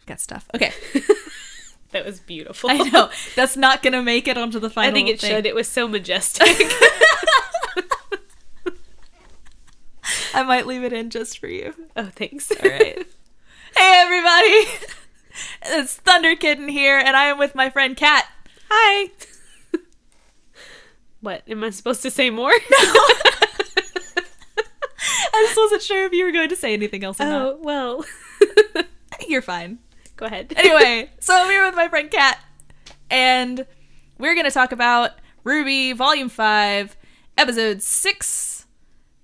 got stuff. Okay. That was beautiful. I know. That's not going to make it onto the final I think it thing. should. It was so majestic. I might leave it in just for you. Oh, thanks. All right. Hey, everybody. It's Thunder Kitten here, and I am with my friend Kat. Hi. What? Am I supposed to say more? I just wasn't sure if you were going to say anything else or not. Oh, well. You're fine. Go ahead. Anyway, so I'm here with my friend Kat, and we're going to talk about RWBY Volume 5, Episode 6,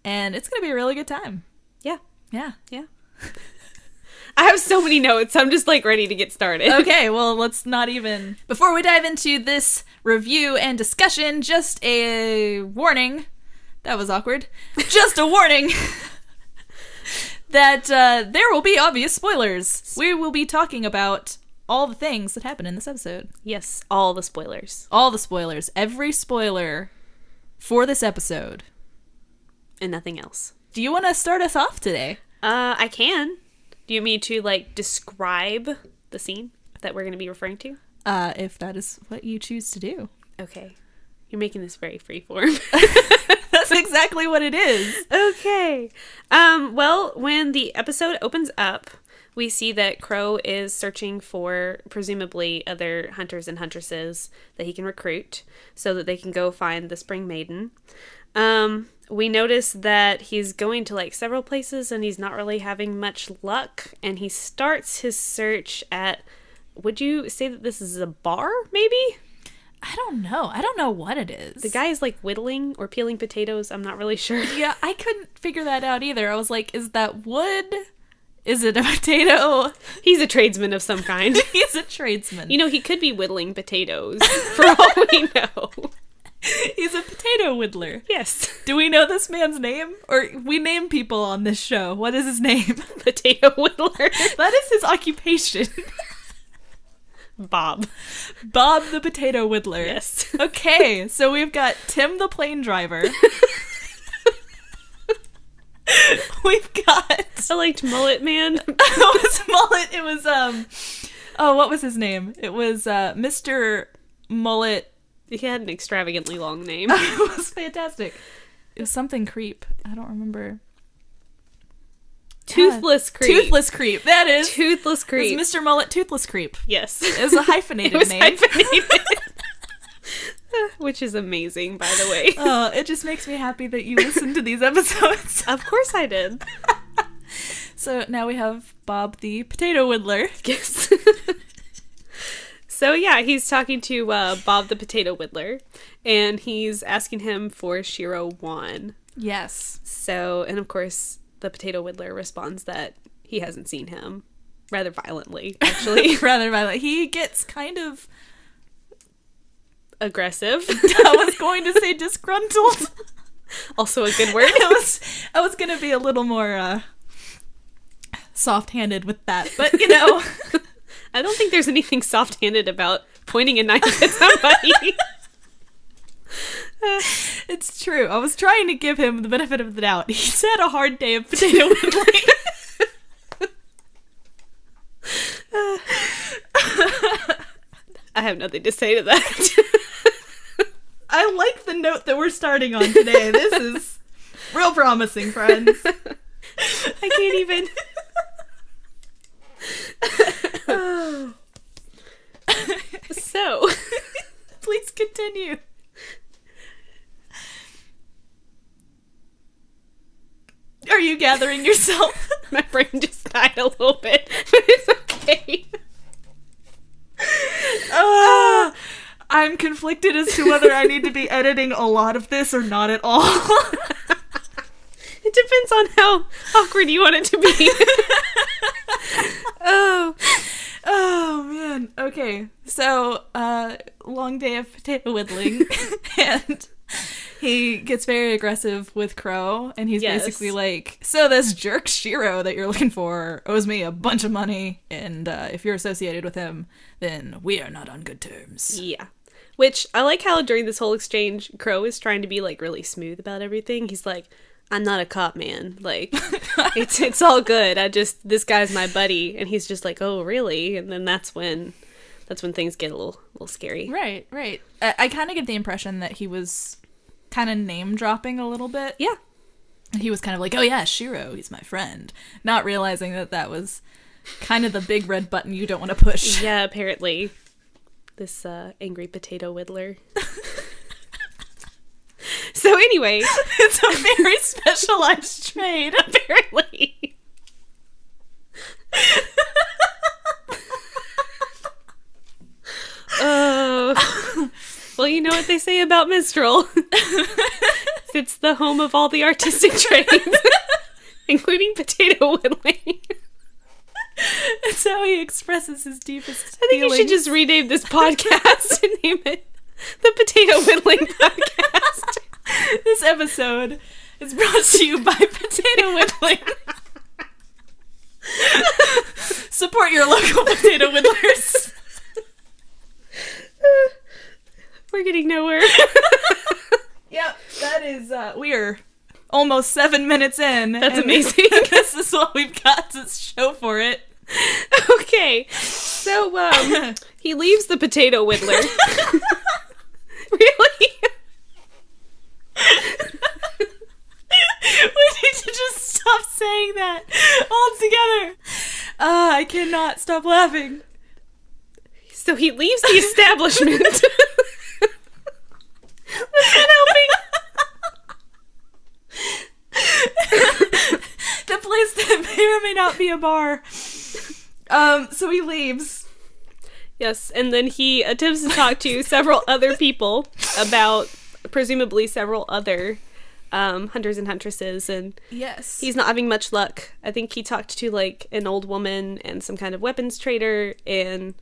and it's going to be a really good time. Yeah. Yeah. Yeah. I have so many notes. I'm just like ready to get started. Okay, well, let's not even... Before we dive into this review and discussion, just a warning. That was awkward. Just a warning that there will be obvious spoilers. We will be talking about all the things that happen in this episode. Yes, all the spoilers. All the spoilers. Every spoiler for this episode. And nothing else. Do you want to start us off today? I can. Do you want me to, like, describe the scene that we're going to be referring to? If that is what you choose to do. Okay. You're making this very freeform. That's exactly what it is. Okay. Well, when the episode opens up, we see that Crow is searching for, presumably, other hunters and huntresses that he can recruit so that they can go find the Spring Maiden. We notice that he's going to, like, several places and he's not really having much luck. And he starts his search at, would you say that this is a bar, maybe? I don't know. I don't know what it is. The guy is, like, whittling or peeling potatoes. I'm not really sure. Yeah, I couldn't figure that out either. I was like, is that wood? Is it a potato? He's a tradesman of some kind. He's a tradesman. You know, he could be whittling potatoes, for all we know. He's a potato whittler. Yes. Do we know this man's name? Or we name people on this show. What is his name? Potato whittler. That is his occupation. Bob. Bob the potato whittler. Yes. Okay, so we've got Tim the plane driver. We've got... I liked Mullet Man. It was Mullet. It was, oh, what was his name? It was, Mr. Mullet. He had an extravagantly long name. It was fantastic. It was something creep. I don't remember. Toothless Creep. Toothless Creep. That is. Toothless Creep. It was Mr. Mullet Toothless Creep. Yes. It was a hyphenated It was name. hyphenated. Which is amazing, by the way. Oh, it just makes me happy that you listen to these episodes. Of course I did. So now we have Bob the potato whittler. Yes. So yeah, he's talking to Bob the potato whittler, and he's asking him for Shiro Wan. Yes. So, and of course, the potato whittler responds that he hasn't seen him. Rather violently, actually. Rather violent. He gets kind of... aggressive. I was going to say disgruntled. Also a good word. I was going to be a little more soft-handed with that, but you know... I don't think there's anything soft-handed about pointing a knife at somebody. It's true. I was trying to give him the benefit of the doubt. He's had a hard day of potato whittling. I have nothing to say to that. I like the note that we're starting on today. This is real promising, friends. I can't even... So, please continue. Are you gathering yourself? My brain just died a little bit, but it's okay. I'm conflicted as to whether I need to be editing a lot of this or not at all. It depends on how awkward you want it to be. Oh man. Okay. So, long day of potato whittling, and he gets very aggressive with Crow, and he's basically like, so this jerk Shiro that you're looking for owes me a bunch of money, and if you're associated with him, then we are not on good terms. Yeah. Which, I like how during this whole exchange, Crow is trying to be, like, really smooth about everything. He's like, I'm not a cop, man. Like, it's all good. This guy's my buddy. And he's just like, oh, really? And then that's when things get a little scary. Right. I kind of get the impression that he was kind of name dropping a little bit. Yeah. He was kind of like, oh yeah, Shiro, he's my friend. Not realizing that was kind of the big red button you don't want to push. Yeah, apparently. This angry potato whittler. So anyway. It's a very specialized trade, apparently. Well, you know what they say about Mistral. It's the home of all the artistic trades, including potato whittling. That's how he expresses his deepest I think feelings. you should just rename this podcast and name it the Potato Whittling Podcast. This episode is brought to you by Potato Whittling. Support your local potato whittlers. We're getting nowhere. Yep, that is, we are almost 7 minutes in. That's amazing. This is what we've got to show for it. Okay, so, he leaves the potato whittler. Really? We need to just stop saying that altogether. I cannot stop laughing. So he leaves the establishment. That's not helping. The place that may or may not be a bar. So he leaves. Yes, and then he attempts to talk to several other people about presumably several other hunters and huntresses, and yes, he's not having much luck. I think he talked to like an old woman and some kind of weapons trader, and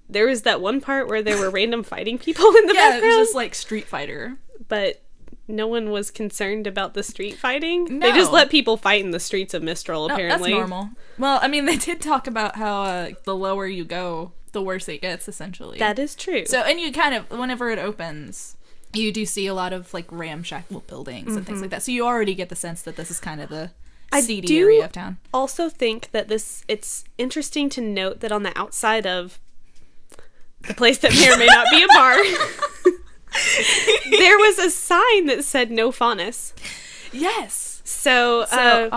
there was that one part where there were random fighting people in the background. Yeah, it was just like Street Fighter. But no one was concerned about the street fighting. No. They just let people fight in the streets of Mistral, apparently. That's normal. Well, I mean, they did talk about how the lower you go, the worse it gets, essentially. That is true. So, and you kind of, whenever it opens, you do see a lot of, like, ramshackle buildings and things like that. So you already get the sense that this is kind of the seedy area of town. I also think that it's interesting to note that on the outside of the place that may or may not be a bar, there was a sign that said no faunus. Yes. So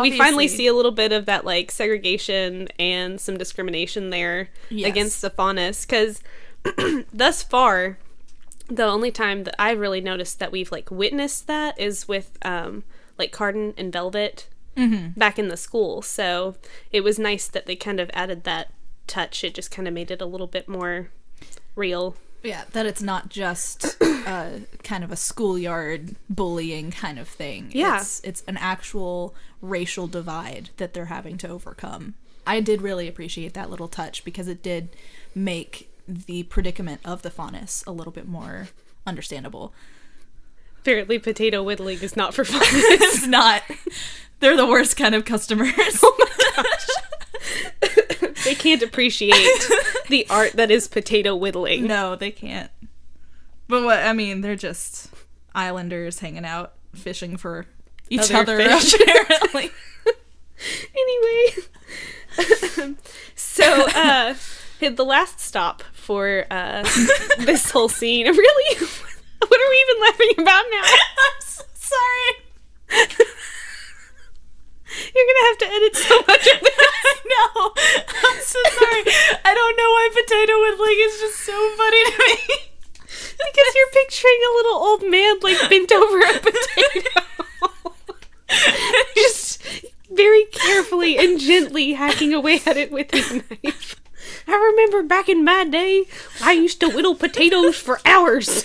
we finally see a little bit of that, like, segregation and some discrimination there against the faunus, because thus far, the only time that I've really noticed that we've, like, witnessed that is with, like, Cardin and Velvet back in the school. So it was nice that they kind of added that touch. It just kind of made it a little bit more real. Yeah, that it's not just kind of a schoolyard bullying kind of thing. Yeah. It's an actual racial divide that they're having to overcome. I did really appreciate that little touch because it did make the predicament of the faunus a little bit more understandable. Apparently potato whittling is not for fun. It's not. They're the worst kind of customers. Oh my gosh. They can't appreciate the art that is potato whittling. No, they can't. But what, I mean, they're just islanders hanging out, fishing for each other, apparently. Anyway. So, the last stop for this whole scene. Really? What are we even laughing about now? I'm so sorry. You're gonna have to edit so much of this. I know. I'm so sorry. I don't know why potato whittling is just so funny to me. Because you're picturing a little old man, like, bent over a potato. Just very carefully and gently hacking away at it with his knife. I remember back in my day, I used to whittle potatoes for hours.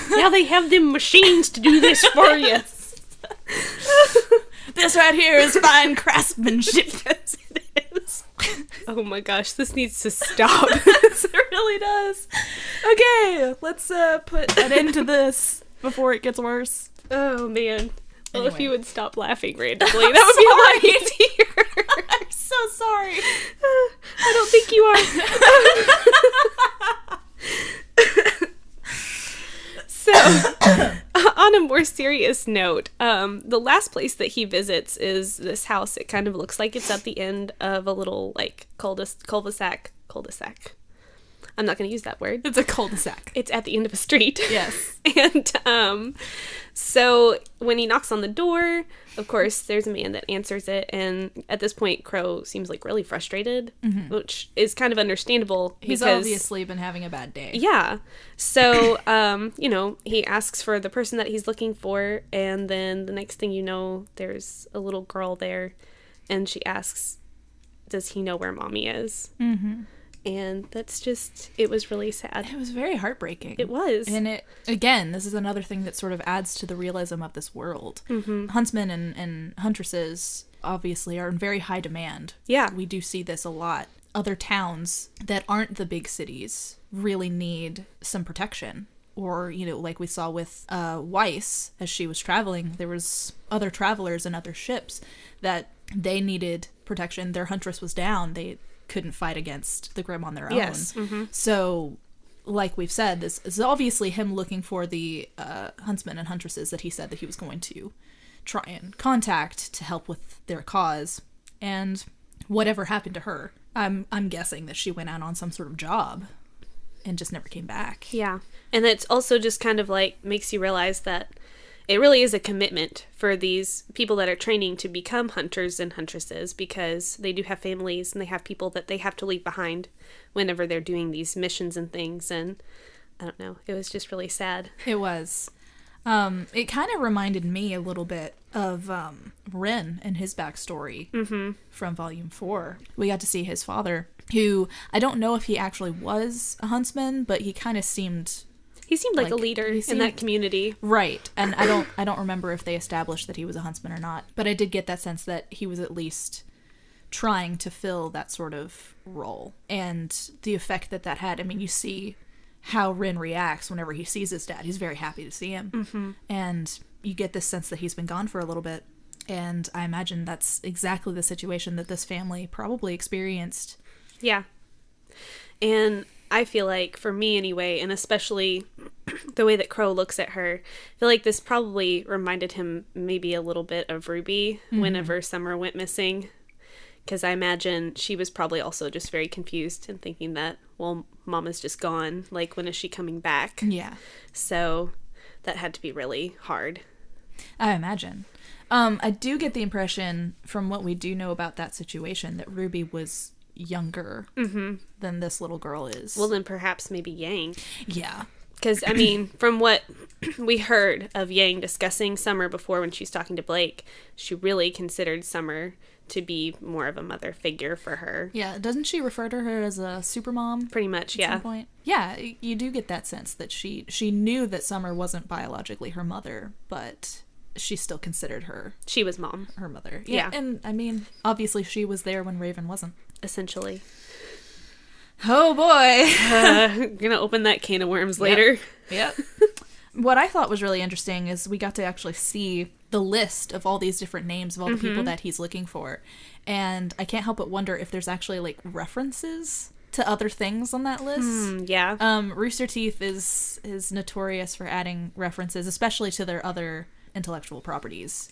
Now they have them machines to do this for you. This right here is fine craftsmanship. Yes, it is. Oh my gosh, this needs to stop. It really does. Okay, let's put an end to this before it gets worse. Oh man. Well, Anyway. if you would stop laughing randomly, that would be a lot easier. I'm so sorry. I don't think you are. So, on a more serious this note, the last place that he visits is this house. It kind of looks like it's at the end of a little, like, cul-de-sac. I'm not going to use that word. It's a cul-de-sac. It's at the end of a street. Yes. And so when he knocks on the door, of course, there's a man that answers it. And at this point, Crow seems like really frustrated, which is kind of understandable. He's obviously been having a bad day. Yeah. So, you know, he asks for the person that he's looking for. And then the next thing you know, there's a little girl there. And she asks, does he know where Mommy is? Mm-hmm. And that's just, it was really sad. It was very heartbreaking. It was. And it, again, this is another thing that sort of adds to the realism of this world. Mm-hmm. Huntsmen and huntresses, obviously, are in very high demand. Yeah. We do see this a lot. Other towns that aren't the big cities really need some protection. Or, you know, like we saw with Weiss, as she was traveling, there was other travelers and other ships that they needed protection. Their huntress was down. They couldn't fight against the Grimm on their own. Yes. Mm-hmm. So, like we've said, this is obviously him looking for the huntsmen and huntresses that he said that he was going to try and contact to help with their cause. And whatever happened to her, I'm guessing that she went out on some sort of job and just never came back. Yeah. And it's also just kind of like makes you realize that it really is a commitment for these people that are training to become hunters and huntresses, because they do have families and they have people that they have to leave behind whenever they're doing these missions and things. And I don't know, it was just really sad. It was. It kind of reminded me a little bit of Ren and his backstory from Volume 4. We got to see his father, who I don't know if he actually was a huntsman, but he kind of seemed... He seemed like a leader in that community. Right. And I don't remember if they established that he was a huntsman or not, but I did get that sense that he was at least trying to fill that sort of role. And the effect that had, I mean, you see how Rin reacts whenever he sees his dad. He's very happy to see him. Mm-hmm. And you get this sense that he's been gone for a little bit. And I imagine that's exactly the situation that this family probably experienced. Yeah. And I feel like, for me anyway, and especially the way that Crow looks at her, I feel like this probably reminded him maybe a little bit of RWBY whenever Summer went missing. Because I imagine she was probably also just very confused and thinking that, well, Mama's just gone. Like, when is she coming back? Yeah. So that had to be really hard. I imagine. I do get the impression, from what we do know about that situation, that RWBY was younger than this little girl is. Well, then perhaps maybe Yang. Yeah. Because, I mean, from what we heard of Yang discussing Summer before when she was talking to Blake, she really considered Summer to be more of a mother figure for her. Yeah, doesn't she refer to her as a super mom? Pretty much, yeah. At some point? Yeah, you do get that sense that she knew that Summer wasn't biologically her mother, but she still considered her... She was mom. Her mother. Yeah. And, I mean, obviously she was there when Raven wasn't. Essentially. Oh, boy! Gonna open that can of worms later. Yep. What I thought was really interesting is we got to actually see the list of all these different names of all the people that he's looking for. And I can't help but wonder if there's actually, like, references to other things on that list. Yeah. Rooster Teeth is notorious for adding references, especially to their other intellectual properties.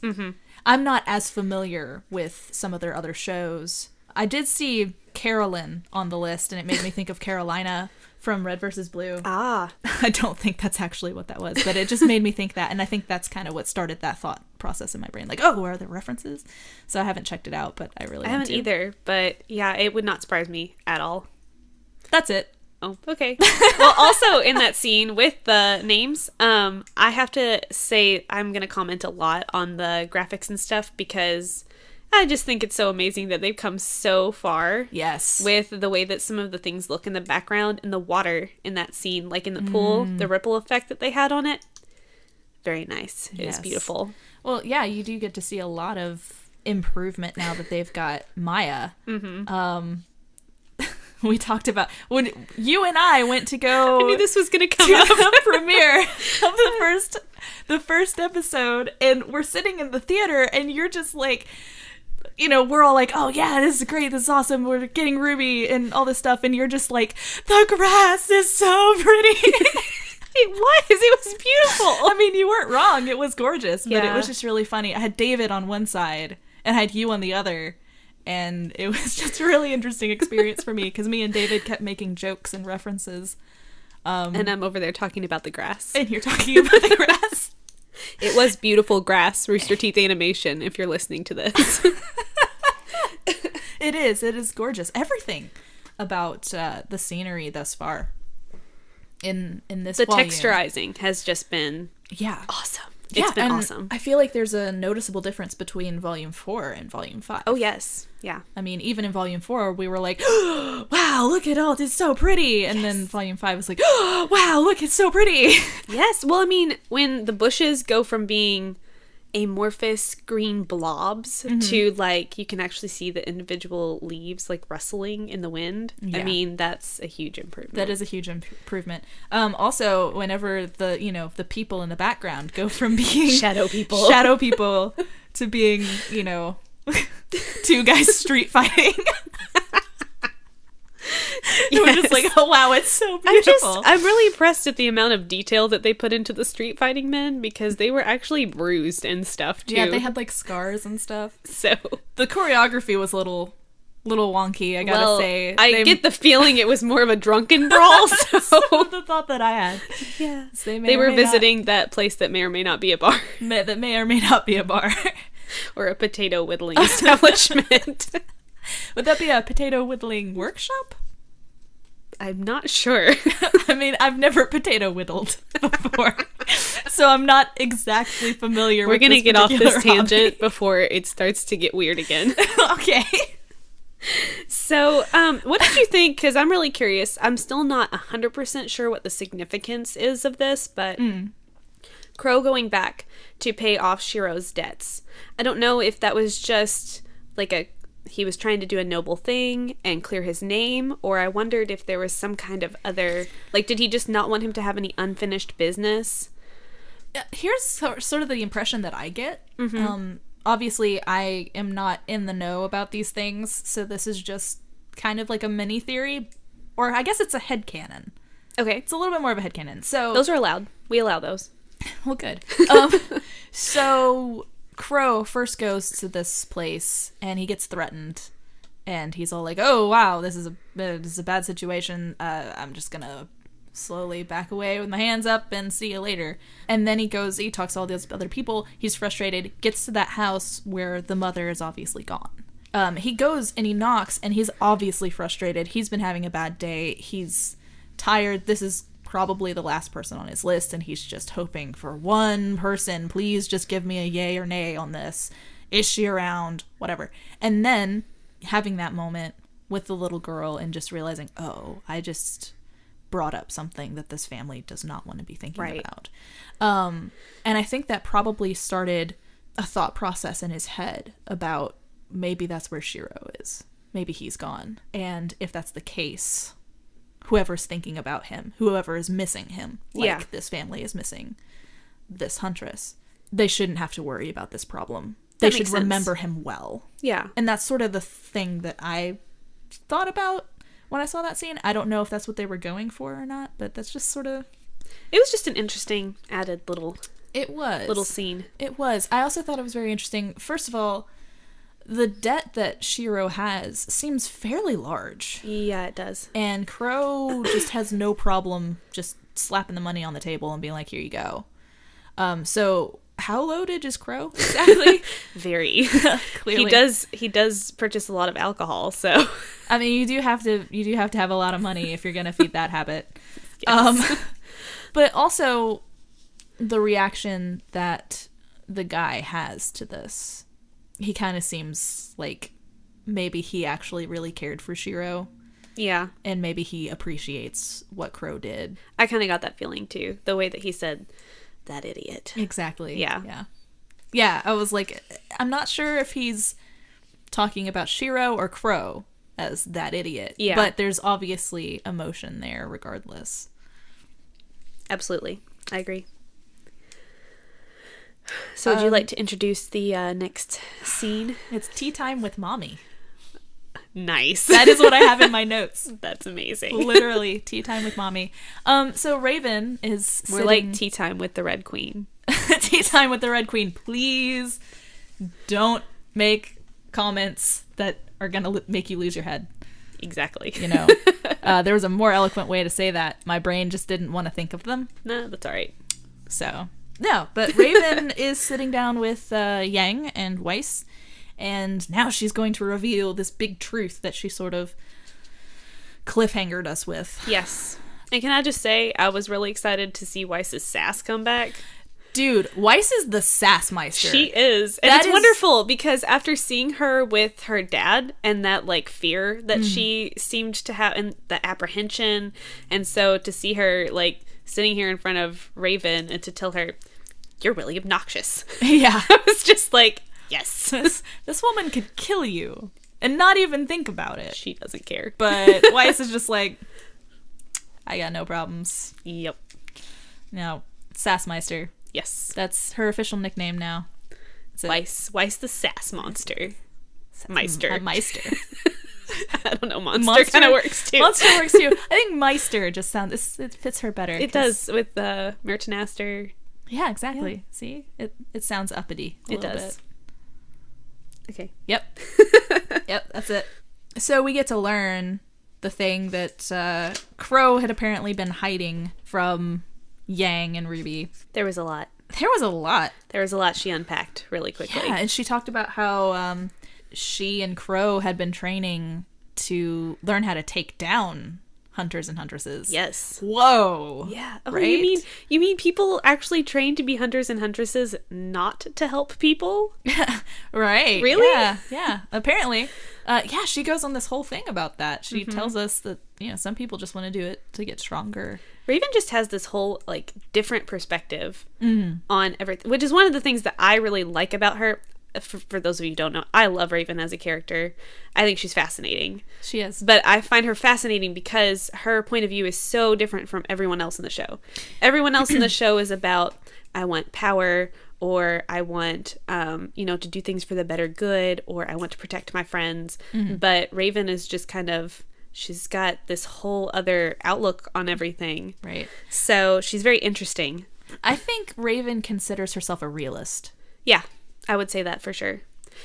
I'm not as familiar with some of their other shows. I did see Carolyn on the list, and it made me think of Carolina from Red vs. Blue. Ah. I don't think that's actually what that was, but it just made me think that, and I think that's kind of what started that thought process in my brain. Like, oh, are there references? So I haven't checked it out, but I really haven't either, but yeah, it would not surprise me at all. That's it. Oh, okay. Well, also in that scene with the names, I have to say I'm going to comment a lot on the graphics and stuff because I just think it's so amazing that they've come so far. Yes. With the way that some of the things look in the background and the water in that scene, like in the pool, the ripple effect that they had on it. Very nice. It is beautiful. Well, yeah, you do get to see a lot of improvement now that they've got Maya. We talked about when you and I went to go. I knew this was going to come to up. the premiere of the first episode, and we're sitting in the theater, and you're just like, you know, we're all like, oh yeah, this is great, this is awesome, we're getting RWBY and all this stuff, and you're just like, the grass is so pretty. It was beautiful. I mean, you weren't wrong. It was gorgeous, but it was just really funny. I had David on one side and I had you on the other, and it was just a really interesting experience for me because me and David kept making jokes and references. And I'm over there talking about the grass. And you're talking about the grass. It was beautiful grass, Rooster Teeth animation, if you're listening to this. It is gorgeous. Everything about the scenery thus far in this volume. Texturizing has just been awesome. It's been awesome. I feel like there's a noticeable difference between Volume 4 and Volume 5. Oh, yes. Yeah. I mean, even in Volume 4, we were like, oh, wow, look at all, it's so pretty. And then Volume 5 was like, oh, wow, look, it's so pretty. Yes. Well, I mean, when the bushes go from being amorphous green blobs to, like, you can actually see the individual leaves, like, rustling in the wind. Yeah. I mean, that's a huge improvement. That is a huge improvement. Also, whenever the people in the background go from being shadow people to being, two guys street fighting. We're just like, oh wow, it's so beautiful. I'm really impressed at the amount of detail that they put into the street fighting men, because they were actually bruised and stuff too. Yeah, they had like scars and stuff. So the choreography was a little wonky, I gotta say. I get the feeling it was more of a drunken brawl. So the thought that I had. Yeah, they were visiting that place that may or may not be a bar. That may or may not be a bar. Or a potato whittling establishment. Would that be a potato whittling workshop? I'm not sure. I mean, I've never potato whittled before, so I'm not exactly familiar with this. We're going to get off this tangent before it starts to get weird again. Okay. So, what did you think? Because I'm really curious. I'm still not 100% sure what the significance is of this, but Crow going back to pay off Shiro's debts. I don't know if that was just like he was trying to do a noble thing and clear his name, or I wondered if there was some kind of other, like, did he just not want him to have any unfinished business? Here's sort of the impression that I get. Obviously, I am not in the know about these things, so this is just kind of like a mini theory, or I guess it's a headcanon. Okay. It's a little bit more of a headcanon. So those are allowed. We allow those. Well, good. So Crow first goes to this place and he gets threatened, and he's all like, oh wow, this is a bad situation, I'm just gonna slowly back away with my hands up and see you later. And then he talks to all these other people, he's frustrated, gets to that house where the mother is obviously gone. He goes and he knocks, and he's obviously frustrated, he's been having a bad day, he's tired, this is probably the last person on his list, and he's just hoping for one person, please just give me a yay or nay on this, is she around, whatever. And then having that moment with the little girl and just realizing, oh, I just brought up something that this family does not want to be thinking about. And I think that probably started a thought process in his head about maybe that's where Shiro is, maybe he's gone, and if that's the case, whoever's thinking about him, whoever is missing him, like this family is missing this huntress, they shouldn't have to worry about this problem. They should remember him well. Yeah. And that's sort of the thing that I thought about when I saw that scene. I don't know if that's what they were going for or not, but that's just sort of... It was just an interesting added little scene. It was. I also thought it was very interesting. First of all, the debt that Shiro has seems fairly large. Yeah, it does. And Crow just has no problem just slapping the money on the table and being like, here you go. So how loaded is Crow exactly? Very. Clearly. He does purchase a lot of alcohol, so I mean, you do have to have a lot of money if you're going to feed that habit. Yes. But also the reaction that the guy has to this. He kind of seems like maybe he actually really cared for Shiro. Yeah. And maybe he appreciates what Crow did. I kind of got that feeling too. The way that he said, that idiot. Exactly. Yeah. Yeah, I was like, I'm not sure if he's talking about Shiro or Crow as that idiot. Yeah. But there's obviously emotion there regardless. Absolutely. I agree. So would you like to introduce the next scene? It's tea time with mommy. Nice. That is what I have in my notes. That's amazing. Literally, tea time with mommy. So Raven is More like tea time with the Red Queen. Tea time with the Red Queen. Please don't make comments that are going to make you lose your head. Exactly. You know, there was a more eloquent way to say that. My brain just didn't want to think of them. No, that's all right. So, no, but Raven is sitting down with Yang and Weiss, and now she's going to reveal this big truth that she sort of cliffhangered us with. Yes. And can I just say, I was really excited to see Weiss's sass come back. Dude, Weiss is the sassmeister. She is. And it's wonderful because after seeing her with her dad and that like fear that she seemed to have and the apprehension, and so to see her like sitting here in front of Raven and to tell her, you're really obnoxious. Yeah. I was just like, yes. This woman could kill you and not even think about it. She doesn't care. But Weiss is just like, I got no problems. Yep. No, Sassmeister. Yes. That's her official nickname now. Weiss the sass monster. Meister. Meister. I don't know. Monster kind of works too. Monster works too. I think Meister just sounds, it fits her better. It does with the Mertonaster. Yeah, exactly. Yeah. See? It sounds uppity. It does. Bit. Okay. Yep. Yep, that's it. So we get to learn the thing that Crow had apparently been hiding from Yang and RWBY. There was a lot. There was a lot. There was a lot she unpacked really quickly. Yeah, and she talked about how she and Crow had been training to learn how to take down hunters and huntresses. Yes. Whoa. Yeah. Oh, right? You mean people actually train to be hunters and huntresses not to help people? Right. Really? Yeah. Apparently. Yeah, she goes on this whole thing about that. She tells us that, you know, some people just want to do it to get stronger. Raven just has this whole, like, different perspective on everything, which is one of the things that I really like about her. For those of you who don't know, I love Raven as a character. I think she's fascinating. She is. But I find her fascinating because her point of view is so different from everyone else in the show. Everyone else in the show is about, I want power, or I want, to do things for the better good, or I want to protect my friends. But Raven is just kind of, she's got this whole other outlook on everything. Right. So she's very interesting. I think Raven considers herself a realist. Yeah, I would say that for sure.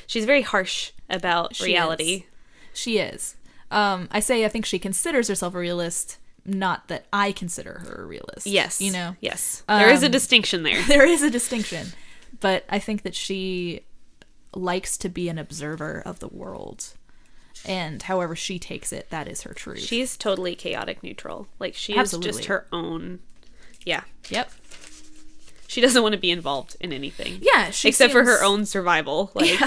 She's very harsh about reality. She is. I think she considers herself a realist, not that I consider her a realist. Yes. You know? Yes. There is a distinction there. There is a distinction. But I think that she likes to be an observer of the world. And however she takes it, that is her truth. She's totally chaotic neutral. Like, she Absolutely. is just her own. Yeah. Yep. She doesn't want to be involved in anything. Yeah. Except for her own survival. Like,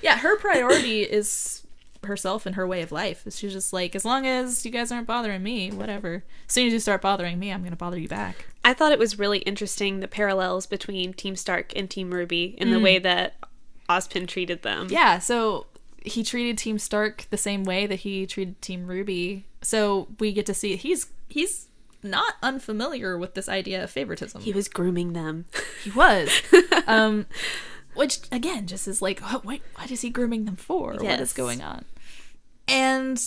yeah, her priority is herself and her way of life. She's just like, as long as you guys aren't bothering me, whatever. As soon as you start bothering me, I'm going to bother you back. I thought it was really interesting, the parallels between Team Stark and Team RWBY in the way that Ozpin treated them. Yeah, so he treated Team Stark the same way that he treated Team RWBY. So we get to see he's not unfamiliar with this idea of favoritism. He was grooming them. He was. Which, again, just is like, what is he grooming them for? Yes. What is going on? And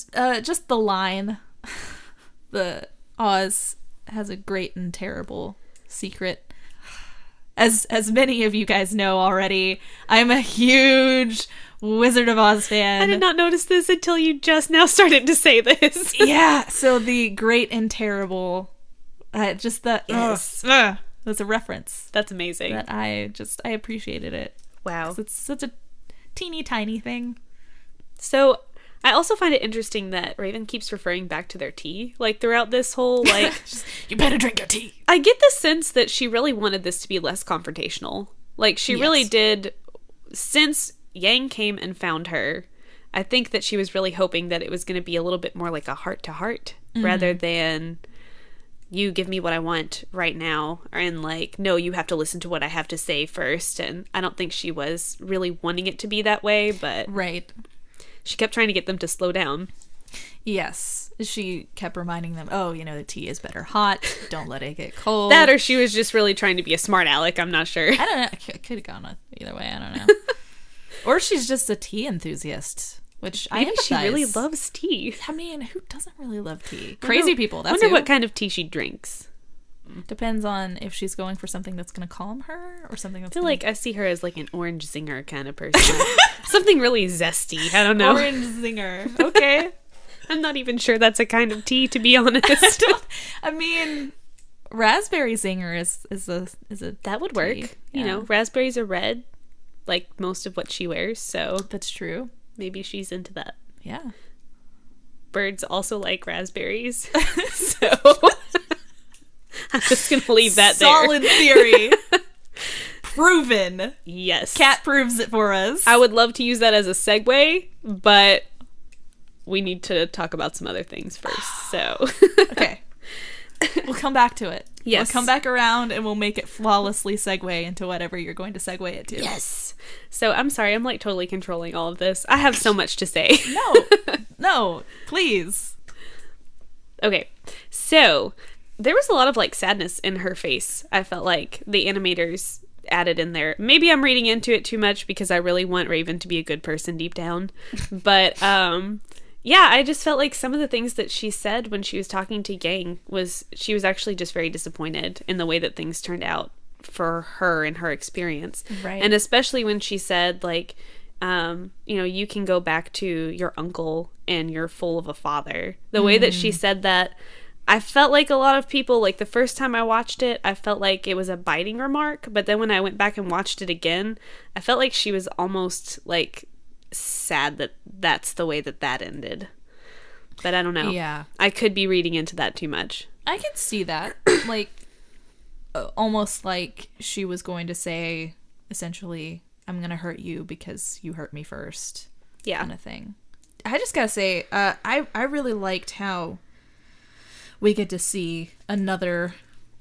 just the line, the Oz has a great and terrible secret. As many of you guys know already, I'm a huge Wizard of Oz fan. I did not notice this until you just now started to say this. Yeah, so the great and terrible, just the yes, that's a reference. That's amazing. That I appreciated it. Wow, it's such a teeny tiny thing. So I also find it interesting that Raven keeps referring back to their tea, like throughout this whole like. You better drink your tea. I get the sense that she really wanted this to be less confrontational. Like she really did, since Yang came and found her. I think that she was really hoping that it was going to be a little bit more like a heart to heart rather than you give me what I want right now, and like, no, you have to listen to what I have to say first. And I don't think she was really wanting it to be that way, but right. She kept trying to get them to slow down. Yes. She kept reminding them, the tea is better hot. Don't let it get cold. That, or she was just really trying to be a smart aleck. I'm not sure. I don't know. It could have gone either way. I don't know. Or she's just a tea enthusiast. which Maybe I empathize. she really loves tea. I mean, who doesn't really love tea? Crazy people. I wonder what kind of tea she drinks. Depends on if she's going for something that's going to calm her or something that's I feel like I see her as like an orange zinger kind of person. Something really zesty. I don't know. Orange zinger. Okay. I'm not even sure that's a kind of tea, to be honest. I mean, raspberry zinger is a that would work. tea. You know, raspberries are red, like most of what she wears, so that's true. maybe she's into that. Yeah. Birds also like raspberries. So I'm just going to leave that Solid there. theory. Proven. Yes. Kat proves it for us. I would love to use that as a segue, but we need to talk about some other things first. So, okay. We'll come back to it. Yes. We'll come back around and we'll make it flawlessly segue into whatever you're going to segue it to. Yes. So, I'm sorry. I'm like totally controlling all of this. I have so much to say. No, please. Okay. So, there was a lot of like sadness in her face. I felt like the animators added in there. Maybe I'm reading into it too much because I really want Raven to be a good person deep down. But yeah, I just felt like some of the things that she said when she was talking to Yang she was actually just very disappointed in the way that things turned out for her and her experience. Right. And especially when she said like, you know, you can go back to your uncle and you're full of a father. The way that she said that, I felt like a lot of people, like the first time I watched it, I felt like it was a biting remark. But then when I went back and watched it again, I felt like she was almost like sad that that's the way that ended. But I don't know. Yeah. I could be reading into that too much. I can see that. Like, almost like she was going to say, essentially, I'm going to hurt you because you hurt me first. Yeah. Kind of thing. I just gotta say, I really liked how we get to see another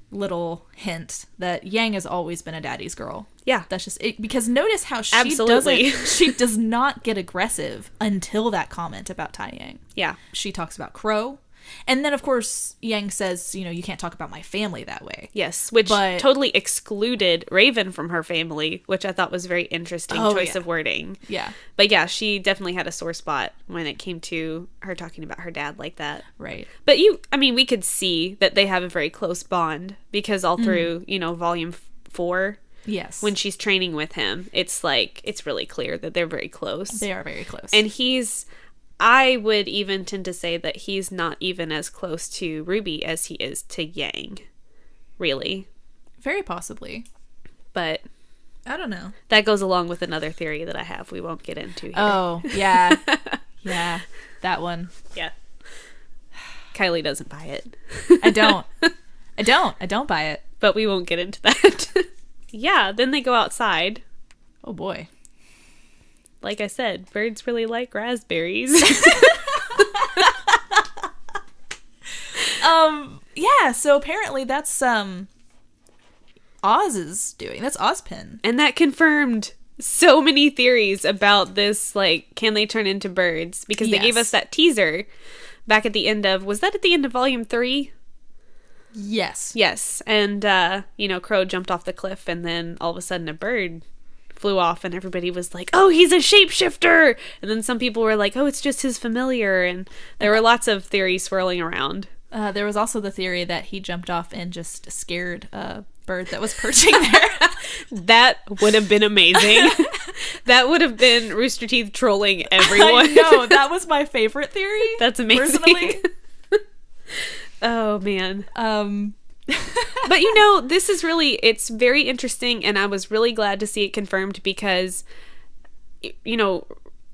little hint that Yang has always been a daddy's girl. Yeah. That's just it. Because notice how Absolutely. she does not get aggressive until that comment about Tai Yang. Yeah. She talks about Crow. And then, of course, Yang says, you know, you can't talk about my family that way. Yes, which totally excluded Raven from her family, which I thought was a very interesting choice of wording. Yeah. But yeah, she definitely had a sore spot when it came to her talking about her dad like that. Right. But we could see that they have a very close bond because all through, you know, volume 4, yes, when she's training with him, it's like, it's really clear that they're very close. They are very close. And I would even tend to say that he's not even as close to RWBY as he is to Yang, really. Very possibly. But I don't know. That goes along with another theory that I have we won't get into here. Oh, yeah. Yeah, that one. Yeah. Kylie doesn't buy it. I don't buy it. But we won't get into that. Yeah, then they go outside. Oh, boy. Like I said, birds really like raspberries. Yeah, so apparently that's Oz's doing. That's Ozpin. And that confirmed so many theories about this, like, can they turn into birds? Because they gave us that teaser back at the end of, was that at the end of volume 3? Yes. Yes. And, you know, Crow jumped off the cliff and then all of a sudden a bird flew off and everybody was like, oh, he's a shapeshifter. And then some people were like, oh, it's just his familiar. And there were lots of theories swirling around. There was also the theory that he jumped off and just scared a bird that was perching there. That would have been amazing. That would have been Rooster Teeth trolling everyone. I know, that was my favorite theory. That's amazing. Personally. Oh, man. But, you know, this is really, it's very interesting, and I was really glad to see it confirmed because, you know,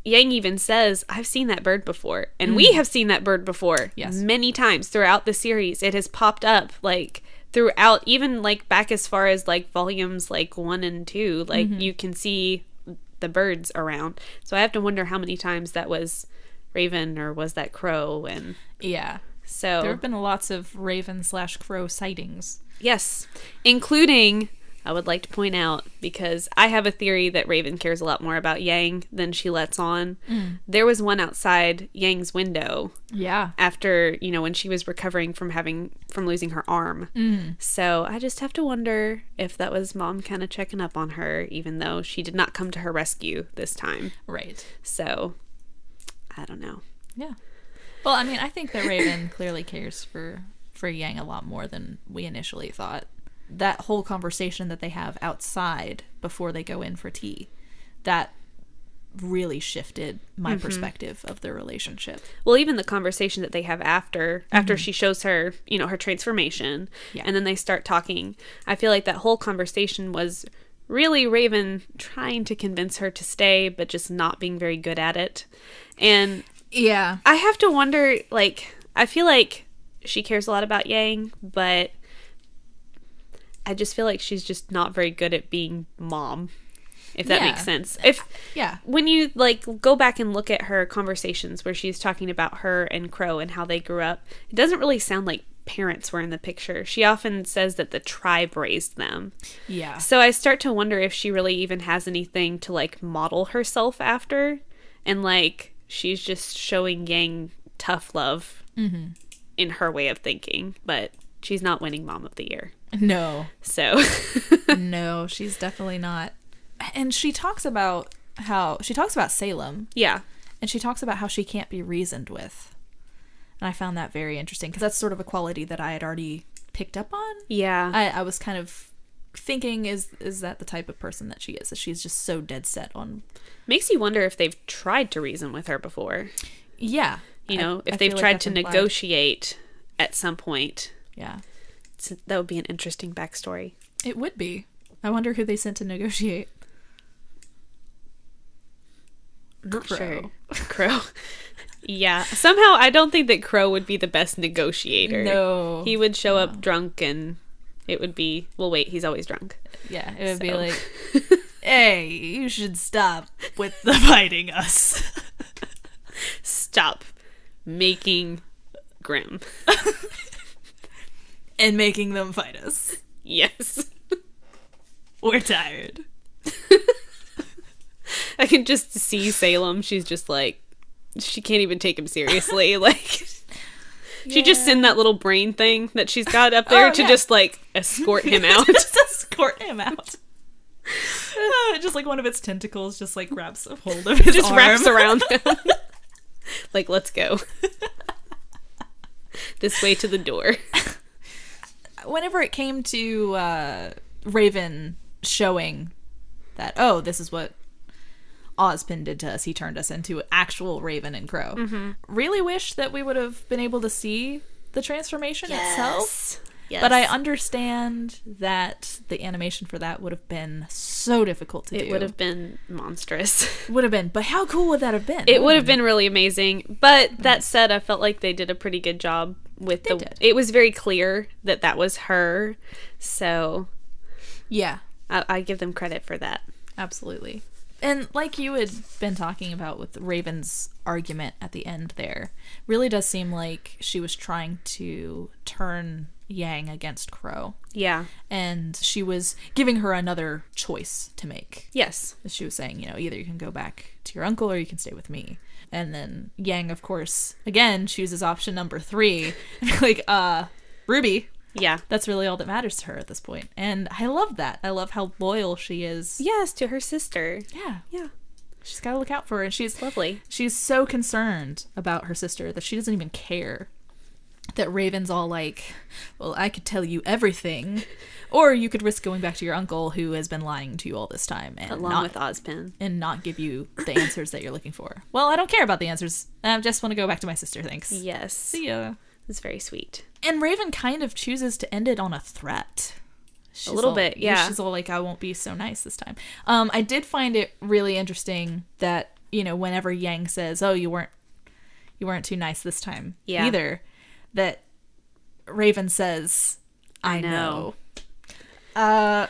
Yang even says, I've seen that bird before. And we have seen that bird before. Yes. Many times throughout the series. It has popped up, like, throughout, even, like, back as far as, like, volumes, like, 1 and 2. Like, you can see the birds around. So I have to wonder how many times that was Raven or was that Crow. And yeah. So there have been lots of Raven/Crow sightings. Yes. Including, I would like to point out, because I have a theory that Raven cares a lot more about Yang than she lets on. There was one outside Yang's window. Yeah. After, you know, when she was recovering from losing her arm. So I just have to wonder if that was Mom kind of checking up on her, even though she did not come to her rescue this time. Right. So I don't know. Yeah. Well, I mean, I think that Raven clearly cares for Yang a lot more than we initially thought. That whole conversation that they have outside before they go in for tea, that really shifted my perspective of their relationship. Well, even the conversation that they have after she shows her, her transformation, and then they start talking. I feel like that whole conversation was really Raven trying to convince her to stay, but just not being very good at it. And yeah, I have to wonder, like, I feel like she cares a lot about Yang, but I just feel like she's just not very good at being mom, if that makes sense. When you, like, go back and look at her conversations where she's talking about her and Crow and how they grew up, it doesn't really sound like parents were in the picture. She often says that the tribe raised them. Yeah. So I start to wonder if she really even has anything to, like, model herself after, and, like, she's just showing Yang tough love in her way of thinking, but she's not winning Mom of the Year. No. So. No, she's definitely not. And she talks about Salem. Yeah. And she talks about how she can't be reasoned with. And I found that very interesting because that's sort of a quality that I had already picked up on. Yeah. I was kind of thinking, is that the type of person that she is? That she's just so dead set on. Makes you wonder if they've tried to reason with her before. Yeah. If they've tried to negotiate at some point. Yeah. So that would be an interesting backstory. It would be. I wonder who they sent to negotiate. I'm not sure. Crow. Yeah. Somehow I don't think that Crow would be the best negotiator. No. He would show up drunk and it would be, well, wait, he's always drunk. Yeah. It would be like, hey, you should stop with the fighting us. Stop making Grimm. And making them fight us. Yes. We're tired. I can just see Salem. She's just like, she can't even take him seriously. Like, she just send that little brain thing that she's got up there to just, like, escort him out. Just escort him out. Just like one of its tentacles just, like, grabs a hold of his arm. Wraps around him. Like, let's go. This way to the door. Whenever it came to Raven showing that, oh, this is what Ozpin did to us, he turned us into actual Raven and Crow. Really wish that we would have been able to see the transformation itself. Yes. But I understand that the animation for that would have been so difficult to do. It would have been monstrous. Would have been. But how cool would that have been? It would have been really amazing. But that said, I felt like they did a pretty good job with it was very clear that was her. So yeah, I give them credit for that. Absolutely. And like you had been talking about with Raven's argument at the end there, really does seem like she was trying to turn Yang against Crow. Yeah. And she was giving her another choice to make. Yes. She was saying, either you can go back to your uncle or you can stay with me. And then Yang, of course, again, chooses option number 3. Like, RWBY. Yeah. That's really all that matters to her at this point. And I love that. I love how loyal she is. Yes, to her sister. Yeah. Yeah. She's got to look out for her. And she's lovely. She's so concerned about her sister that she doesn't even care that Raven's all like, well, I could tell you everything. Or you could risk going back to your uncle who has been lying to you all this time. And along with Ozpin. And not give you the answers that you're looking for. Well, I don't care about the answers. I just want to go back to my sister, thanks. Yes. See ya. It's very sweet. And Raven kind of chooses to end it on a threat. She's a little bit, yeah. She's all like, I won't be so nice this time. I did find it really interesting that, whenever Yang says, oh, you weren't too nice this time either, that Raven says, I know. That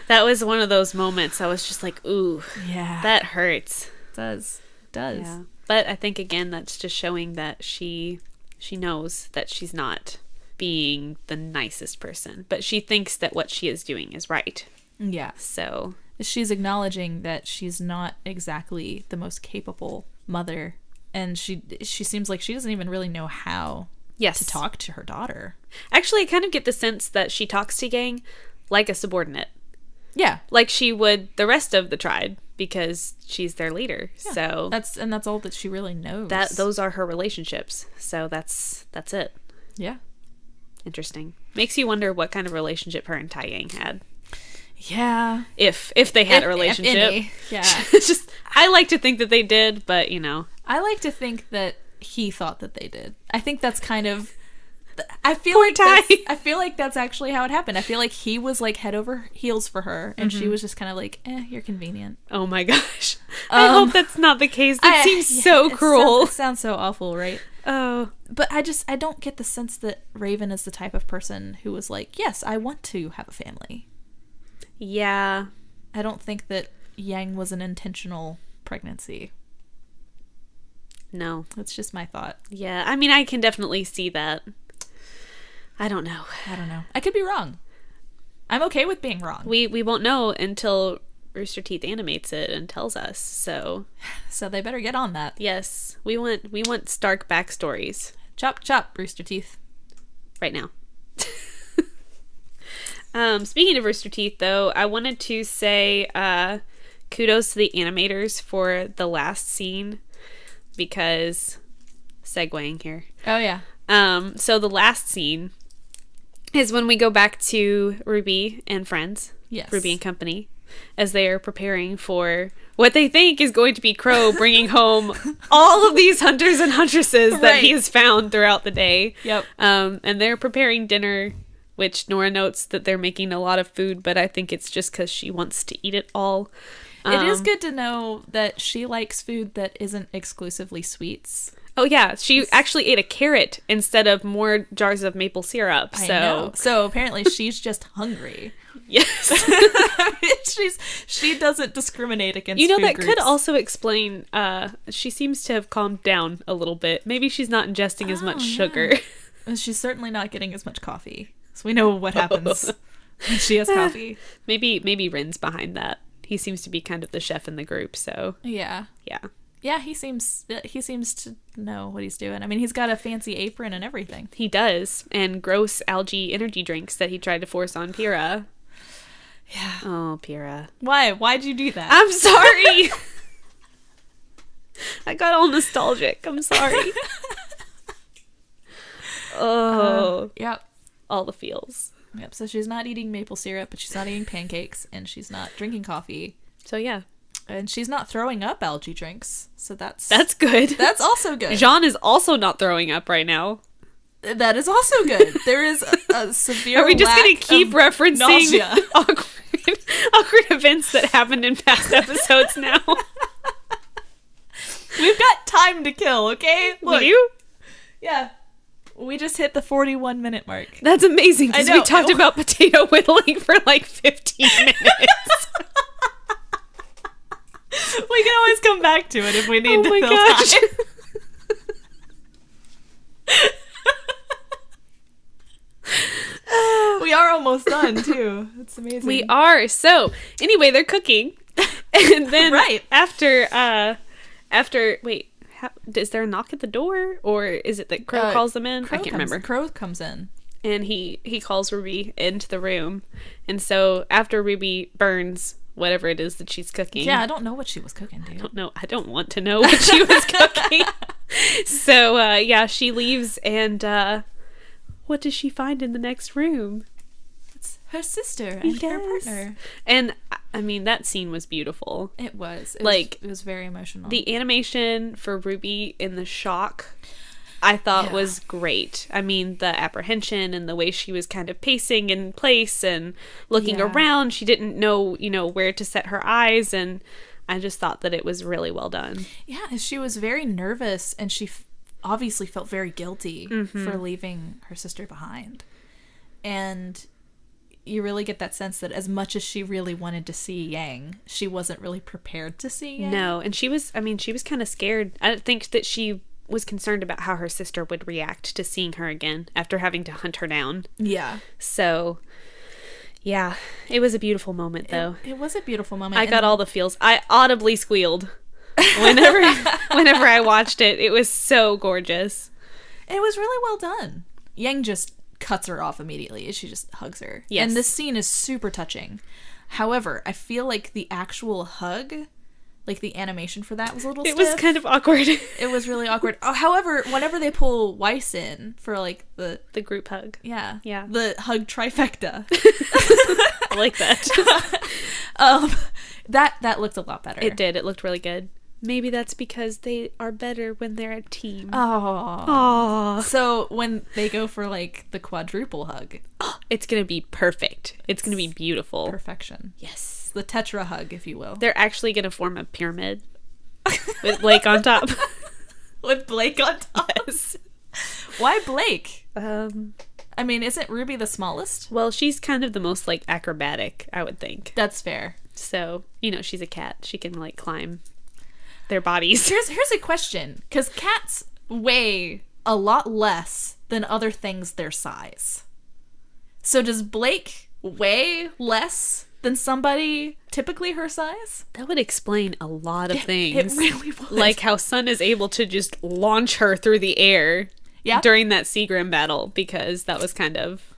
was one of those moments I was just like, ooh, yeah, that hurts. It does. Yeah. But I think, again, that's just showing that she knows that she's not being the nicest person, but she thinks that what she is doing is right. Yeah. So she's acknowledging that she's not exactly the most capable mother, and she seems like she doesn't even really know how to talk to her daughter. Actually, I kind of get the sense that she talks to Yang like a subordinate. Yeah. Like she would the rest of the tribe. because she's their leader. Yeah. So that's all that she really knows. Those are her relationships. So that's it. Yeah. Interesting. Makes you wonder what kind of relationship her and Tai Yang had. Yeah. If they had a relationship. If any. Yeah. It's just, I like to think that they did, but you know. I like to think that he thought that they did. I think that's kind of, I feel like that's actually how it happened. I feel like he was like head over heels for her, and she was just kind of like, you're convenient. Oh my gosh. I hope that's not the case. That seems so cruel. It sounds so awful, right? Oh. But I don't get the sense that Raven is the type of person who was like, yes, I want to have a family. Yeah. I don't think that Yang was an intentional pregnancy. No. That's just my thought. Yeah, I mean, I can definitely see that. I don't know. I could be wrong. I'm okay with being wrong. We won't know until Rooster Teeth animates it and tells us, so they better get on that. Yes. We want Stark backstories. Chop chop, Rooster Teeth. Right now. Speaking of Rooster Teeth, though, I wanted to say kudos to the animators for the last scene, because segueing here. Oh, yeah. So the last scene is when we go back to RWBY and friends. Yes. RWBY and company, as they are preparing for what they think is going to be Crow bringing home all of these hunters and huntresses that he has found throughout the day. Yep. And they're preparing dinner, which Nora notes that they're making a lot of food, but I think it's just because she wants to eat it all. It is good to know that she likes food that isn't exclusively sweets. Oh, yeah. She actually ate a carrot instead of more jars of maple syrup. I know. So apparently she's just hungry. Yes. She doesn't discriminate against food that groups. Could also explain, she seems to have calmed down a little bit. Maybe she's not ingesting as much sugar. She's certainly not getting as much coffee. So we know what happens when she has coffee. Maybe Rin's behind that. He seems to be kind of the chef in the group, so. Yeah. Yeah, he seems to know what he's doing. I mean, he's got a fancy apron and everything. He does. And gross algae energy drinks that he tried to force on Pyrrha. Yeah. Oh, Pyrrha. Why? Why'd you do that? I'm sorry. I got all nostalgic. I'm sorry. Oh. Yep. All the feels. Yep, so she's not eating maple syrup, but she's not eating pancakes, and she's not drinking coffee. So, yeah. And she's not throwing up algae drinks, so that's good. That's also good. Jean is also not throwing up right now. That is also good. There is a severe Are we just going to keep referencing awkward events that happened in past episodes now? We've got time to kill, okay? Look. We do? Yeah. We just hit the 41-minute mark. That's amazing, because we talked about potato whittling for like 15 minutes. We can always come back to it if we need to fill time. We are almost done, too. It's amazing. We are. So, anyway, they're cooking. And then after, wait. Is there a knock at the door, or is it that Crow calls them in? I can't remember. Crow comes in, and he calls RWBY into the room. And so after RWBY burns whatever it is that she's cooking, I don't know what she was cooking, dude. I don't want to know what she was cooking. So she leaves, and what does she find in the next room? It's her sister and her partner. And I mean, that scene was beautiful. It was. It was very emotional. The animation for RWBY in the shock, I thought was great. I mean, the apprehension and the way she was kind of pacing in place and looking around. She didn't know, where to set her eyes, and I just thought that it was really well done. Yeah, she was very nervous, and she obviously felt very guilty for leaving her sister behind. And you really get that sense that as much as she really wanted to see Yang, she wasn't really prepared to see Yang. No, and she was kind of scared. I don't think that she was concerned about how her sister would react to seeing her again after having to hunt her down. Yeah. So, yeah, it was a beautiful moment, though. It was a beautiful moment. I got all the feels. I audibly squealed whenever I watched it. It was so gorgeous. It was really well done. Yang just cuts her off immediately. She just hugs her. Yes. And this scene is super touching. However, I feel like the actual hug like the animation for that was a little It stiff. was kind of awkward. It was really awkward. Oh, however, whenever they pull Weiss in for like the group hug. Yeah. Yeah. The hug trifecta. I like that. That looked a lot better. It did. It looked really good. Maybe that's because they are better when they're a team. Oh. So when they go for like the quadruple hug, it's going to be perfect. It's going to be beautiful. Perfection. Yes. The tetra hug, if you will. They're actually going to form a pyramid with Blake on top. With Blake on top? Yes. Why Blake? I mean, isn't Ruby the smallest? Well, she's kind of the most, like, acrobatic, I would think. That's fair. So, you know, she's a cat. She can, like, climb their bodies. Here's a question. Because cats weigh a lot less than other things their size. So does Blake weigh less than somebody typically her size? That would explain a lot of things. It really would. Like how Sun is able to just launch her through the air during that Seagram battle, because that was kind of...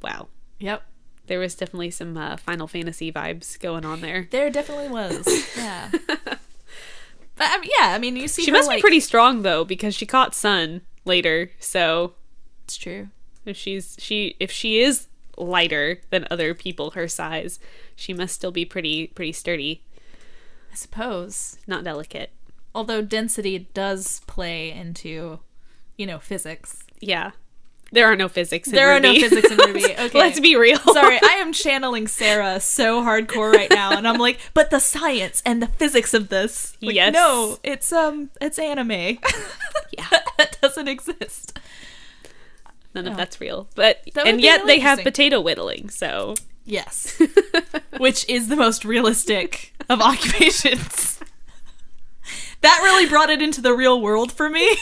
Wow. Yep. There was definitely some Final Fantasy vibes going on there. There definitely was. Yeah. But I mean, you see she her, must be pretty strong, though, because she caught Sun later, so... It's true. If she is lighter than other people her size, she must still be pretty sturdy. I suppose. Not delicate. Although density does play into, physics. Yeah. There are no physics in There RWBY. are no physics in RWBY. Okay. Let's be real. Sorry, I am channeling Sarah so hardcore right now, and I'm like, but the science and the physics of this. Like, yes. No, it's anime. Yeah. That doesn't exist. None of that's real. But That would and be yet really they have interesting. potato whittling, so Yes. Which is the most realistic of occupations. That really brought it into the real world for me.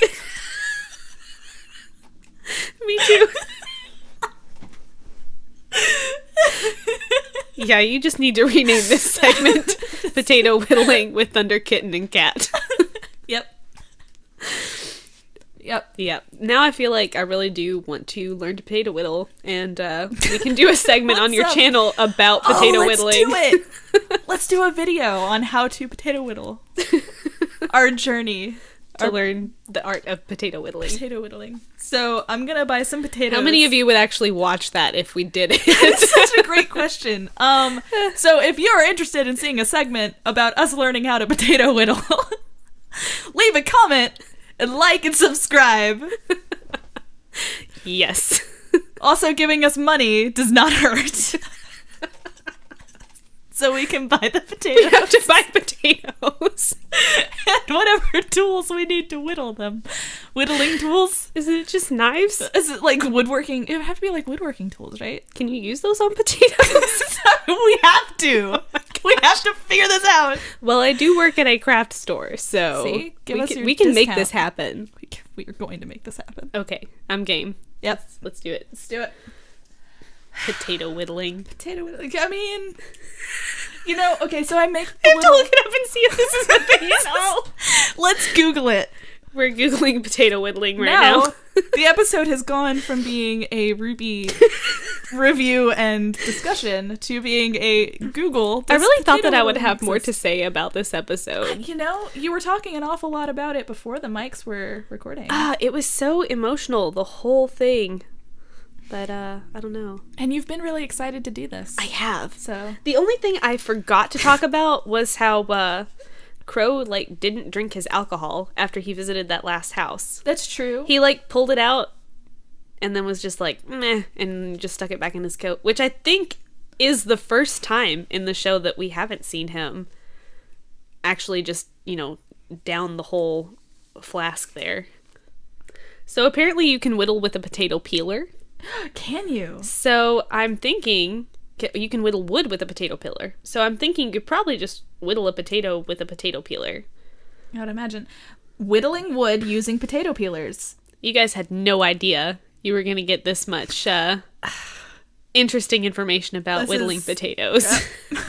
Me too. Yeah, you just need to rename this segment Potato Whittling with Thunder Kitten and Cat. Yep. Now I feel like I really do want to learn to potato whittle, and we can do a segment on your channel about potato whittling. Let's do it. Let's do a video on how to potato whittle. Our journey to learn the art of potato whittling. Potato whittling. So I'm gonna buy some potatoes. How many of you would actually watch that if we did it? That's such a great question. So if you're interested in seeing a segment about us learning how to potato whittle, leave a comment and like and subscribe. Yes. Also, giving us money does not hurt. So we can buy the potatoes. We have to buy potatoes. And whatever tools we need to whittle them. Whittling tools? Is it just knives? Is it like woodworking? It would have to be like woodworking tools, right? Can you use those on potatoes? We have to. We have to figure this out. Well, I do work at a craft store, so see? We can make this happen. We are going to make this happen. Okay, I'm game. Yep. Let's do it. Let's do it. Potato whittling. Potato whittling. I mean, okay, so I make I have to look it up and see if this is a thing. Let's Google it. We're Googling potato whittling now. The episode has gone from being a RWBY review and discussion to being a Google. I really thought that I would have more to say about this episode. You were talking an awful lot about it before the mics were recording. It was so emotional, the whole thing. But, I don't know. And you've been really excited to do this. I have. So the only thing I forgot to talk about was how, Crow, didn't drink his alcohol after he visited that last house. That's true. He, pulled it out and then was just meh, and just stuck it back in his coat, which I think is the first time in the show that we haven't seen him actually just, down the whole flask there. So apparently you can whittle with a potato peeler. Can you? So I'm thinking you can whittle wood with a potato peeler. So I'm thinking you could probably just whittle a potato with a potato peeler. I would imagine. Whittling wood using potato peelers. You guys had no idea you were going to get this much interesting information about whittling potatoes. Yep.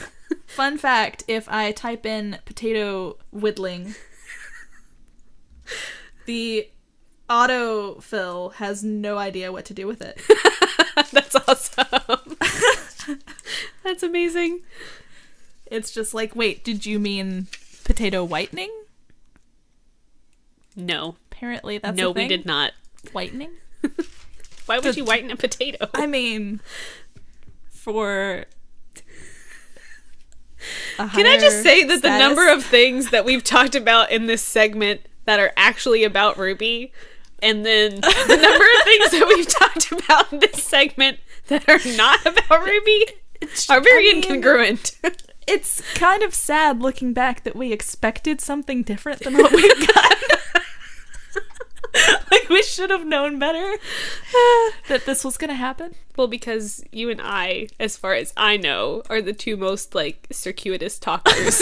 Fun fact, if I type in potato whittling, the autofill has no idea what to do with it. That's awesome. That's amazing. It's just like, wait, did you mean potato whitening? No. Apparently that's no, a thing. we did not. Whitening? Why would you whiten a potato? I mean, for Can I just say that the number of things that we've talked about in this segment that are actually about RWBY, and then the number of things that we've talked about in this segment that are not about RWBY are very incongruent. It's kind of sad looking back that we expected something different than what we got. Like, we should have known better that this was gonna happen. Well, because you and I, as far as I know, are the two most, like, circuitous talkers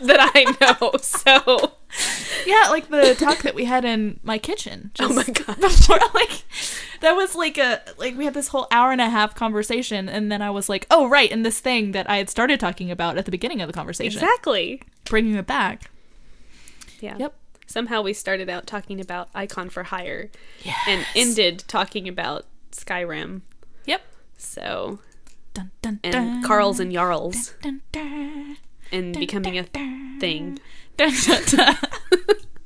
that I know, so... Yeah, like the talk that we had in my kitchen. Oh my god. Before, like, that was we had this whole hour and a half conversation, and then I was like, oh, right, and this thing that I had started talking about at the beginning of the conversation. Exactly. Bringing it back. Yeah. Yep. Somehow we started out talking about Icon for Hire. Yes. And ended talking about Skyrim. Yep. So... Dun, dun, and dun. Carls and Jarls. Dun, dun, dun. And Dun, becoming dun, a dun. thing. Dun, dun, dun.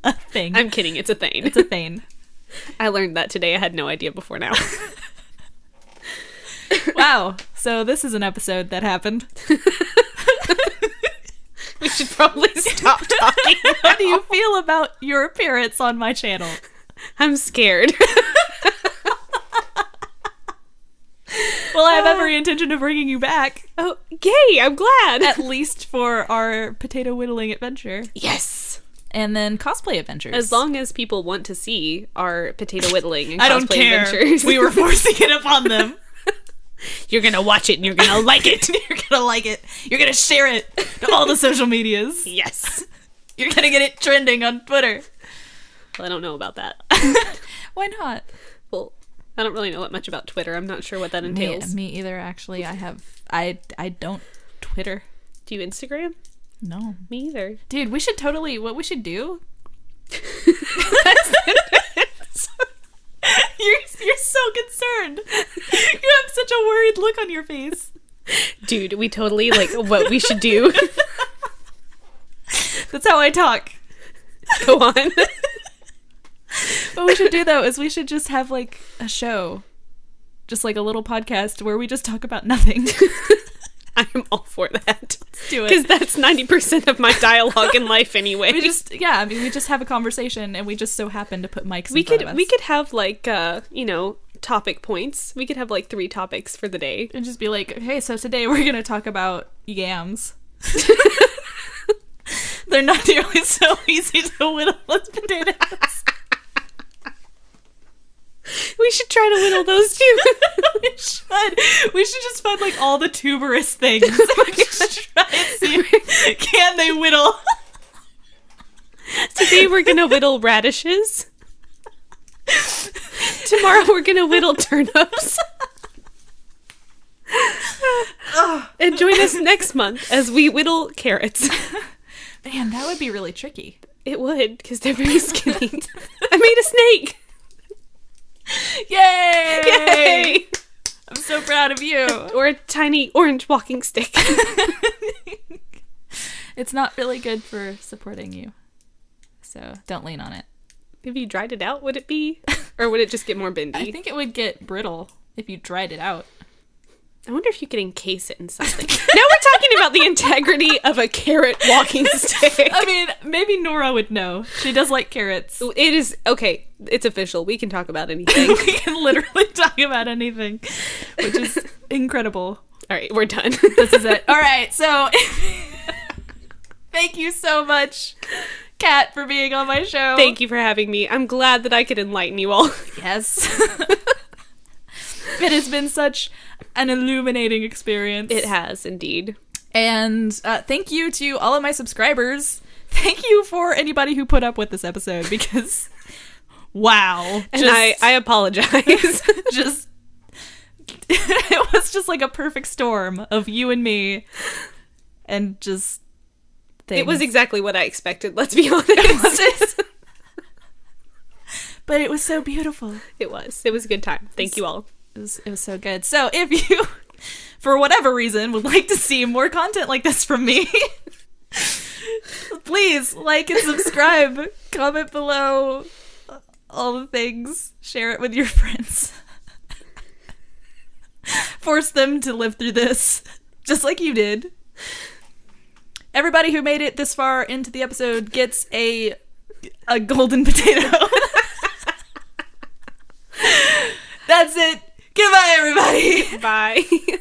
A thing. I'm kidding, it's a thing. It's a thing. I learned that today. I had no idea before now. Wow. So this is an episode that happened. We should probably stop talking. How do you feel about your appearance on my channel? I'm scared. Well, I have every intention of bringing you back. Oh, yay! I'm glad. At least for our potato whittling adventure. Yes. And then cosplay adventures. As long as people want to see our potato whittling and cosplay I don't care. adventures. We were forcing it upon them. You're gonna watch it and you're gonna like it. You're gonna like it. You're gonna share it to all the social medias. Yes. You're gonna get it trending on Twitter. Well, I don't know about that. Why not? Well, I don't really know much about Twitter. I'm not sure what that entails. Me either, actually. I don't Twitter. Do you Instagram? No. Me either. Dude, what we should do? You're so concerned. You have such a worried look on your face. Dude, we totally, like, what we should do. That's how I talk. Go on. What we should do, though, is we should just have, like, a show. Just, like, a little podcast where we just talk about nothing. I'm all for that. Let's do it. Because that's 90% of my dialogue in life anyway. We just have a conversation, and we just so happen to put mics in front of us. We could have, like, topic points. We could have, like, 3 topics for the day. And just be like, hey, so today we're going to talk about yams. They're not nearly so easy to whittle as potatoes. We should try to whittle those too. We should just find like all the tuberous things. Try and see can they whittle. Today we're gonna whittle radishes. Tomorrow we're gonna whittle turnips. And join us next month as we whittle carrots. Man, that would be really tricky. It would, because they're very skinny. I made a snake. Yay! Yay! I'm so proud of you. Or a tiny orange walking stick. It's not really good for supporting you. So don't lean on it. If you dried it out, would it be? Or would it just get more bendy? I think it would get brittle if you dried it out. I wonder if you could encase it in something. Now we're talking about the integrity of a carrot walking stick. I mean, maybe Nora would know. She does like carrots. It is, okay, it's official. We can talk about anything. We can literally talk about anything, which is incredible. All right, we're done. This is it. All right, so thank you so much, Kat, for being on my show. Thank you for having me. I'm glad that I could enlighten you all. Yes. It has been such an illuminating experience. It has, indeed. And thank you to all of my subscribers. Thank you for anybody who put up with this episode, because wow. And I apologize. Just it was just like a perfect storm of you and me and just things. It was exactly what I expected, let's be honest. But it was so beautiful. It was a good time. Thank you all. It was so good. So if you for whatever reason, would like to see more content like this from me, please like and subscribe, comment below, all the things, share it with your friends. Force them to live through this, just like you did. Everybody who made it this far into the episode gets a golden potato. That's it. Goodbye, everybody. Bye.